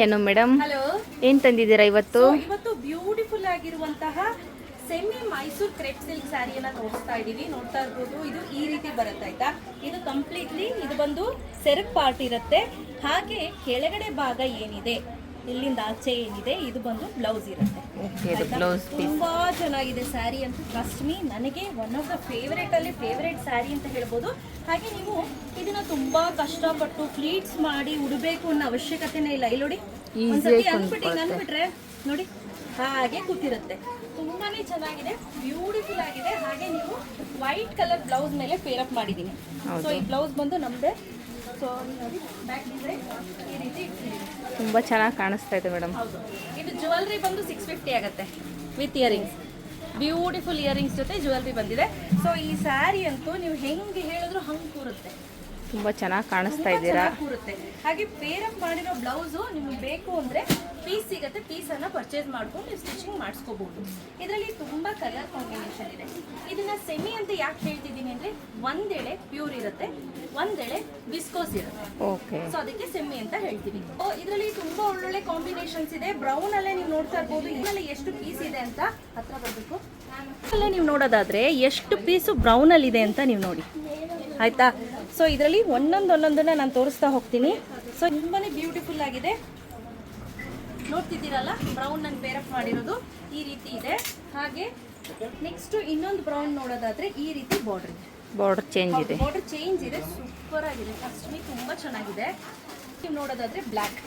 ಏನು madam, hello, ಏನ್ ತಂದಿದ್ದೀರಾ ಇವತ್ತು? ಇವತ್ತು ಬ್ಯೂಟಿಫುಲ್ ಆಗಿರುವಂತಹ ಸೆಮಿ ಮೈಸೂರು ಕ್ರೇಪ್ ಸಿಲ್ಕ್ ಸ್ಯಾರಿಯನ್ನ ತೋರಿಸ್ತಾ ಇದೀವಿ. ನೋಡ್ತಾ ಇರ್ಬೋದು, ಇದು ಈ ರೀತಿ ಬರುತ್ತೆ ಆಯ್ತಾ. ಇದು ಕಂಪ್ಲೀಟ್ಲಿ ಇದು ಬಂದು ಸೆರಗ್ ಪಾರ್ಟ್ ಇರುತ್ತೆ. ಹಾಗೆ ಕೆಳಗಡೆ ಭಾಗ ಏನಿದೆ, ಇಲ್ಲಿಂದ ಆಚೆ ಏನಿದೆ, ಇದು ಬಂದು ಬ್ಲೌಸ್ ಇರುತ್ತೆ. ತುಂಬಾ ಚೆನ್ನಾಗಿದೆ ಸ್ಯಾರಿ ಅಂತ. ಟ್ರಸ್ಟ್ ಮೀ, ನನಗೆ one of the favourite sari ಅಂತ ಹೇಳ್ಬೋದು. ಹಾಗೆ ನೀವು ಇದನ್ನ ತುಂಬಾ ಕಷ್ಟಪಟ್ಟು ಫ್ಲೀಟ್ಸ್ ಮಾಡಿ ಉಡಬೇಕು ಅನ್ನೋ ಅವಶ್ಯಕತೆನೇ ಇಲ್ಲ. ಇಲ್ಲಿ ನೋಡಿ, ಒಂದ್ಸತಿ ಅಂದ್ಬಿಟ್ರೆ ನೋಡಿ ಹಾಗೆ ಕೂತಿರುತ್ತೆ. ತುಂಬಾನೇ ಚೆನ್ನಾಗಿದೆ, ಬ್ಯೂಟಿಫುಲ್ ಆಗಿದೆ. ಹಾಗೆ ನೀವು ವೈಟ್ ಕಲರ್ ಬ್ಲೌಸ್ ಮೇಲೆ ಪೇರ್ ಅಪ್ ಮಾಡಿದೀನಿ. ಸೊ ಈ ಬ್ಲೌಸ್ ಬಂದು ನಮ್ದೇ. ಸೊ ನೋಡಿ, ಬ್ಯಾಕ್ ಡಿಸೈನ್ ಈ ರೀತಿ ತುಂಬಾ ಚೆನ್ನಾಗಿ ಕಾಣಿಸ್ತಾ ಇದೆ ಮೇಡಮ್. ಹೌದು, ಇದು ಜ್ಯುವೆಲ್ರಿ ಬಂದು 650 ಆಗುತ್ತೆ ವಿತ್ ಇಯರಿಂಗ್ಸ್. ಬ್ಯೂಟಿಫುಲ್ ಇಯರಿಂಗ್ಸ್ ಜೊತೆ ಜ್ಯುವೆಲ್ರಿ ಬಂದಿದೆ. ಸೊ ಈ ಸ್ಯಾರಿ ಅಂತೂ ನೀವು ಹೆಂಗೆ ಹೇಳಿದ್ರು ಹಂಗೆ ಕೂರುತ್ತೆ. ತುಂಬಾ ಚೆನ್ನಾಗಿ ಕಾಣಿಸ್ತಾ ಇದ್ದೀರಾ. ಕೂರುತ್ತೆ. ಹಾಗೆ ಪೇರ್ ಅಪ್ ಮಾಡಿರೋ ಬ್ಲೌಸು ನಿಮ್ಗೆ ಬೇಕು ಅಂದ್ರೆ ಪೀಸ್ ಸಿಗುತ್ತೆ. ಪೀಸ್ ಅನ್ನ ಪರ್ಚೇಸ್ ಮಾಡ್ಕೊಂಡು ನೀವು ಸ್ಟಿಚಿಂಗ್ ಮಾಡಿಸ್ಕೋಬಹುದು. ಇದರಲ್ಲಿ ತುಂಬಾ ಕಲರ್ ಕಾಂಬಿನೇಷನ್ ಇದೆ. ಇದನ್ನ ಸೆಮಿ ಅಂತ ಯಾಕೆ ಹೇಳ್ತಿದ್ದೀನಿ ಅಂದ್ರೆ, ಒಂದೆಳೆ ಪ್ಯೂರ್ ಇರುತ್ತೆ, ಒಂದೆಳೆ ವಿಸ್ಕೋಸ್ ಇರುತ್ತೆ. ಓಕೆ, ಸೊ ಅದಕ್ಕೆ ಸೆಮಿ ಅಂತ ಹೇಳ್ತೀವಿ. ಇದರಲ್ಲಿ ತುಂಬಾ ಒಳ್ಳೊಳ್ಳೆ ಕಾಂಬಿನೇಷನ್ಸ್ ಇದೆ. ಬ್ರೌನ್ ಅಲ್ಲೇ ನೀವು ನೋಡ್ತಾ ಇರ್ಬೋದು. ಇದರಲ್ಲಿ ಎಷ್ಟು ಪೀಸ್ ಇದೆ ಅಂತ ಹತ್ರ ಬರಬೇಕು. ಅಲ್ಲೇ ನೀವು ನೋಡೋದಾದ್ರೆ ಎಷ್ಟು ಪೀಸು ಬ್ರೌನ್ ಅಲ್ಲಿ ಇದೆ ಅಂತ ನೀವು ನೋಡಿ, ಆಯ್ತಾ. ಸೊ ಇದರಲ್ಲಿ ಒಂದೊಂದನ್ನ ನಾನು ತೋರಿಸ್ತಾ ಹೋಗ್ತೀನಿ. ಸೊ ತುಂಬಾನೇ ಬ್ಯೂಟಿಫುಲ್ ಆಗಿದೆ. ನೋಡ್ತಿದ್ದೀರಲ್ಲ, ಬ್ರೌನ್ ನಾನು ಪೇರ್ ಅಪ್ ಮಾಡಿರೋದು ಈ ರೀತಿ ಇದೆ. ಹಾಗೆ ನೆಕ್ಸ್ಟ್ ಇನ್ನೊಂದು ಬ್ರೌನ್ ನೋಡೋದಾದ್ರೆ ಈ ರೀತಿ ಬಾರ್ಡರ್ ಚೇಂಜ್ ಇದೆ. ಸೂಪರ್ ಆಗಿದೆ. ಫಸ್ಟ್ ಮೀ ತುಂಬಾ ಚೆನ್ನಾಗಿದೆ. ನೀವು ನೋಡೋದಾದ್ರೆ ಬ್ಲ್ಯಾಕ್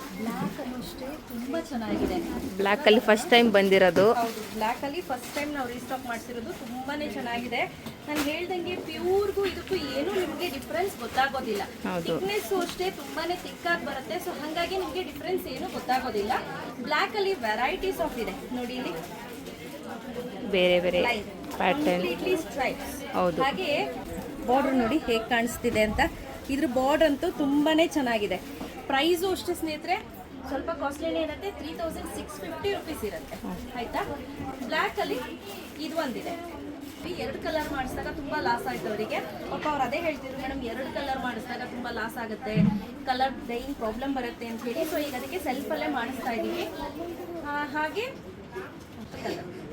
ಅನ್ನು ಅಷ್ಟೇ ತುಂಬಾ ಚೆನ್ನಾಗಿದೆ. ಬ್ಲ್ಯಾಕ್ ಅಲ್ಲಿ ಫಸ್ಟ್ ಟೈಮ್ ಬಂದಿರೋದು. ಹೌದು, ಬ್ಲ್ಯಾಕ್ ಅಲ್ಲಿ ಫಸ್ಟ್ ಟೈಮ್ ನಾವು ರೀಸ್ಟಾಕ್ ಮಾಡ್ತಿರೋದು. ತುಂಬಾನೇ ಚೆನ್ನಾಗಿದೆ. ನಾನು ಹೇಳ್ದಂಗೆ ಪ್ಯೂರ್ಗೂ ಇದಕ್ಕೂ ಏನು ನಿಮಗೆ ಡಿಫ್ರೆನ್ಸ್ ಗೊತ್ತಾಗೋದಿಲ್ಲ. ಥಿಕ್ನೆಸ್ ಅಷ್ಟೇ ತುಂಬಾನೇ ಥಿಕ್ ಆಗಿ ಬರುತ್ತೆ. ಸೊ ಹಾಗಾಗಿ ನಿಮಗೆ ಡಿಫ್ರೆನ್ಸ್ ಏನು ಗೊತ್ತಾಗೋದಿಲ್ಲ. ಬ್ಲ್ಯಾಕ್ ಅಲ್ಲಿ ವೆರೈಟೀಸ್ ಆಫ್ ಇದೆ ನೋಡಿ. ಇಲ್ಲಿ ಬೇರೆ ಪ್ಯಾಟರ್ನ್. ಹೌದು, ಹಾಗೆ ಬಾರ್ಡರ್ ನೋಡಿ ಹೇಗೆ ಕಾಣಿಸ್ತಿದೆ ಅಂತ. ಇದ್ರ ಬಾರ್ಡರ್ ಅಂತೂ ತುಂಬಾನೇ ಚೆನ್ನಾಗಿದೆ. ಪ್ರೈಸು ಅಷ್ಟೇ ಸ್ನೇಹಿತರೆ, ಸ್ವಲ್ಪ ಕಾಸ್ಟ್ಲಿನೇ ಇರುತ್ತೆ. 3650 ರುಪೀಸ್ ಇರುತ್ತೆ, ಆಯ್ತಾ. ಬ್ಲ್ಯಾಕ್ ಅಲ್ಲಿ ಇದು ಒಂದಿದೆ. ಎರಡು ಕಲರ್ ಮಾಡಿಸಿದಾಗ ತುಂಬಾ ಲಾಸ್ ಆಯ್ತು ಅವರಿಗೆ. ಪಾಪ ಅವ್ರು ಅದೇ ಹೇಳ್ತಿದ್ರು, ಮೇಡಮ್ 2 ಕಲರ್ ಮಾಡಿಸಿದಾಗ ತುಂಬಾ ಲಾಸ್ ಆಗುತ್ತೆ, ಕಲರ್ ಡೈಯಿಂಗ್ ಪ್ರಾಬ್ಲಮ್ ಬರುತ್ತೆ ಅಂತ ಹೇಳಿ. ಸೊ ಈಗ ಅದಕ್ಕೆ ಸೆಲ್ಫಲ್ಲೇ ಮಾಡಿಸ್ತಾ ಇದ್ದೀವಿ. ಹಾಗೆ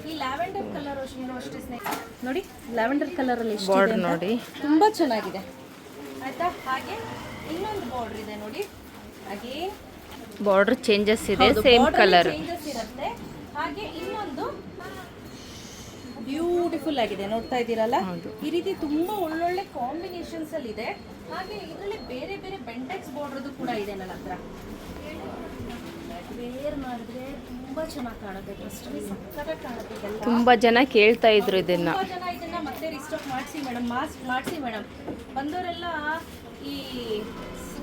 ಈ ಲ್ಯಾವೆಂಡರ್ ಕಲರ್ ಅಷ್ಟೇ ಸ್ನೇಹಿತರೆ ನೋಡಿ. ಲ್ಯಾವೆಂಡರ್ ಕಲರ್ ಅಲ್ಲಿ ಬಾರ್ಡರ್ ನೋಡಿ ತುಂಬಾ ಚೆನ್ನಾಗಿದೆ, ಆಯ್ತಾ. ಹಾಗೆ ಇನ್ನೊಂದು ಬಾರ್ಡರ್ ಇದೆ ನೋಡಿ. ಹಾಗೆ ಬಾರ್ಡರ್ ಚೇಂಜಸ್ ಇದೆ, ಸೇಮ್ ಕಲರ್ ಚೇಂಜಸ್ ಇರುತ್ತೆ. ಹಾಗೆ ಇನ್ನೊಂದು ಬ್ಯೂಟಿಫುಲ್ ಆಗಿದೆ, ನೋಡ್ತಾ ಇದ್ದೀರಲ್ಲ. ಈ ರೀತಿ ತುಂಬಾ ಒಳ್ಳೊಳ್ಳೆ ಕಾಂಬಿನೇಷನ್ಸ್ ಅಲ್ಲಿ ಇದೆ. ಹಾಗೆ ಇದರಲ್ಲಿ ಬೇರೆ ಬೆಂಟೆಕ್ಸ್ ಬಾರ್ಡರ್ ಕೂಡ ಇದೆ ನನ್ನ ಹತ್ರ. ವೇರ್ ಮಾಡಿದ್ರೆ ತುಂಬಾ ಚೆನ್ನಾಗಿ ಕಾಣುತ್ತೆ. ಸಕ್ಕತ್ತಾಗಿ ಕಾಣುತ್ತೆ. ತುಂಬಾ ಜನ ಕೇಳ್ತಾ ಇದ್ರು ಇದನ್ನ. ಮತ್ತೆ ರೀಸ್ಟಾಕ್ ಮಾಡಿಸಿ ಮೇಡಮ್. ಬಂದವರೆಲ್ಲ ಈ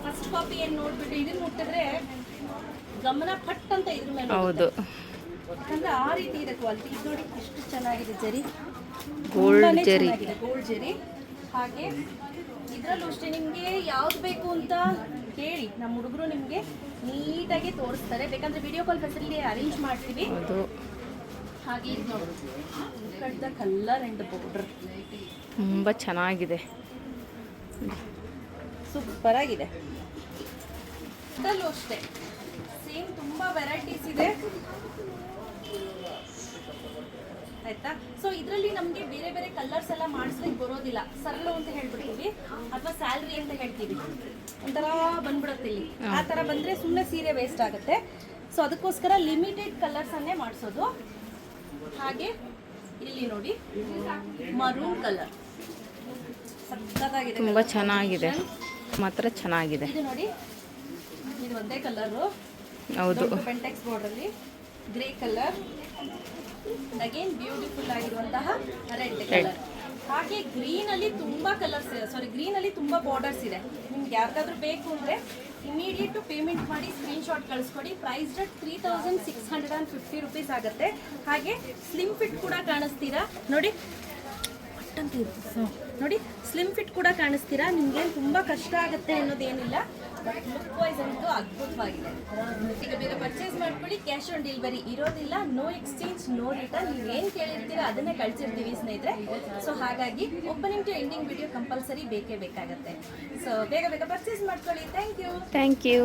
ಫಸ್ಟ್ ಕಾಪಿ ಏನು ನೋಡ್ಬಿಟ್ಟು ಇದನ್ನ ಮುಟ್ಟಿದ್ರೆ ಗಮನ ಪಟ್ ಅಂತ ಇದ್ರ ಮೇಲೆ. ಹೌದು, ಯಾಕಂದ್ರೆ ಆ ರೀತಿ ಇದೆ ಕ್ವಾಲಿಟಿ. ಇದು ನೋಡಿ ಎಷ್ಟು ಚೆನ್ನಾಗಿದೆ. ಜರಿ ಗೋಲ್ಡ್ ಜರಿ. ಹಾಗೆ ಇದರಲ್ಲೂ ಅಷ್ಟೇ ನಿಮಗೆ ಯಾವ್ದು ಬೇಕು ಅಂತ ಹೇಳಿ ನಮ್ಮ ಹುಡುಗರು ನಿಮಗೆ ನೀಟಾಗಿ ತೋರಿಸ್ತಾರೆ. ಬೇಕಂದ್ರೆ ವಿಡಿಯೋ ಕಾಲ್ ಫೆಸಿಲಿಟಿ ಅರೇಂಜ್ ಮಾಡ್ತೀವಿ. ಹಾಗೆ ಇದು ನೋಡೋದು ಕಡ್ದ ಕಲರ್ ಅಂಡ್ ಬಾರ್ಡರ್ ತುಂಬ ಚೆನ್ನಾಗಿದೆ, ಸೂಪರ್ ಆಗಿದೆ. ಇದರಲ್ಲೂ ಅಷ್ಟೇ ಸೇಮ್ ತುಂಬಾ ವೆರೈಟೀಸ್ ಇದೆ, ಆಯ್ತಾ. ಸೊ ಇದರಲ್ಲಿ ನಮಗೆ ಬೇರೆ ಕಲರ್ಸ್ ಎಲ್ಲ ಮಾಡಿಸ್ಲಿಕ್ಕೆ ಬರೋದಿಲ್ಲ. ಸರಳು ಅಂತ ಹೇಳ್ಬಿಡ್ತೀವಿ ಅಥವಾ ಸ್ಯಾಲ್ರಿ ಅಂತ ಹೇಳ್ತೀವಿ. ಒಂಥರ ಬಂದ್ಬಿಡುತ್ತೆ ಇಲ್ಲಿ. ಆ ಥರ ಬಂದರೆ ಸುಮ್ಮನೆ ಸೀರೆ ವೇಸ್ಟ್ ಆಗುತ್ತೆ. ಸೊ ಅದಕ್ಕೋಸ್ಕರ ಲಿಮಿಟೆಡ್ ಕಲರ್ಸ್ ಅನ್ನೇ ಮಾಡಿಸೋದು. ಹಾಗೆ ಇಲ್ಲಿ ನೋಡಿ, ಮರೂನ್ ಕಲರ್ ಸಕ್ಕತ್ತಾಗಿದೆ, ತುಂಬ ಚೆನ್ನಾಗಿದೆ, ಮಾತ್ರ ಚೆನ್ನಾಗಿದೆ. ಇದು ನೋಡಿ, ಇದು ಒಂದೇ ಕಲರು. ಹೌದು, ಪೆಂಟೆಕ್ಸ್ ಬಾರ್ಡರಲ್ಲಿ ಗ್ರೇ ಕಲರ್. ಅಗೇನ್ ಬ್ಯೂಟಿಫುಲ್ ಆಗಿರುವಂತಹ ರೆಡ್ ಕಲರ್. ಹಾಗೆ ಗ್ರೀನ್ ಅಲ್ಲಿ ತುಂಬಾ ಕಲರ್ಸ್ ಇದೆ. ಗ್ರೀನ್ ಅಲ್ಲಿ ತುಂಬಾ ಬಾರ್ಡರ್ಸ್ ಇದೆ. ನಿಮ್ಗೆ ಯಾವ್ದಾದ್ರು ಬೇಕು ಅಂದ್ರೆ ಇಮಿಡಿಯೇಟ್ ಪೇಮೆಂಟ್ ಮಾಡಿ ಸ್ಕ್ರೀನ್ ಶಾಟ್ ಕಳಿಸ್ಕೊಡಿ. ಪ್ರೈಸ್ 3650 ರುಪೀಸ್ ಆಗುತ್ತೆ. ಹಾಗೆ ಸ್ಲಿಮ್ ಫಿಟ್ ಕೂಡ ಕಾಣಿಸ್ತೀರಾ ನೋಡಿ. ನೋಡಿ, ಸ್ಲಿಮ್ ಫಿಟ್ ಕೂಡ ಕಾಣಿಸ್ತೀರಾ. ನಿಮ್ಗೆ ತುಂಬಾ ಕಷ್ಟ ಆಗುತ್ತೆ ಅನ್ನೋದೇನಿಲ್ಲ. ಬಟ್ ಲುಕ್ ವೈಸ್ ಅಂತೂ ಅದ್ಭುತವಾಗಿದೆ. ಈಗ ಬೇಗ ಪರ್ಚೇಸ್ ಮಾಡ್ಕೊಳ್ಳಿ. ಕ್ಯಾಶ್ ಆನ್ ಡೆಲಿವರಿ ಇರೋದಿಲ್ಲ. No exchange, no return. ನೀವು ಏನು ಕೇಳಿರ್ತೀರಾ ಅದನ್ನೇ ಕಳಿಸಿರ್ತೀವಿ ಸ್ನೇಹಿತರೆ. ಸೊ ಹಾಗಾಗಿ opening to ending video compulsory ಬೇಕೇ ಬೇಕಾಗುತ್ತೆ. ಸೊ ಬೇಗ ಪರ್ಚೇಸ್ ಮಾಡ್ಕೊಳ್ಳಿ. Thank you.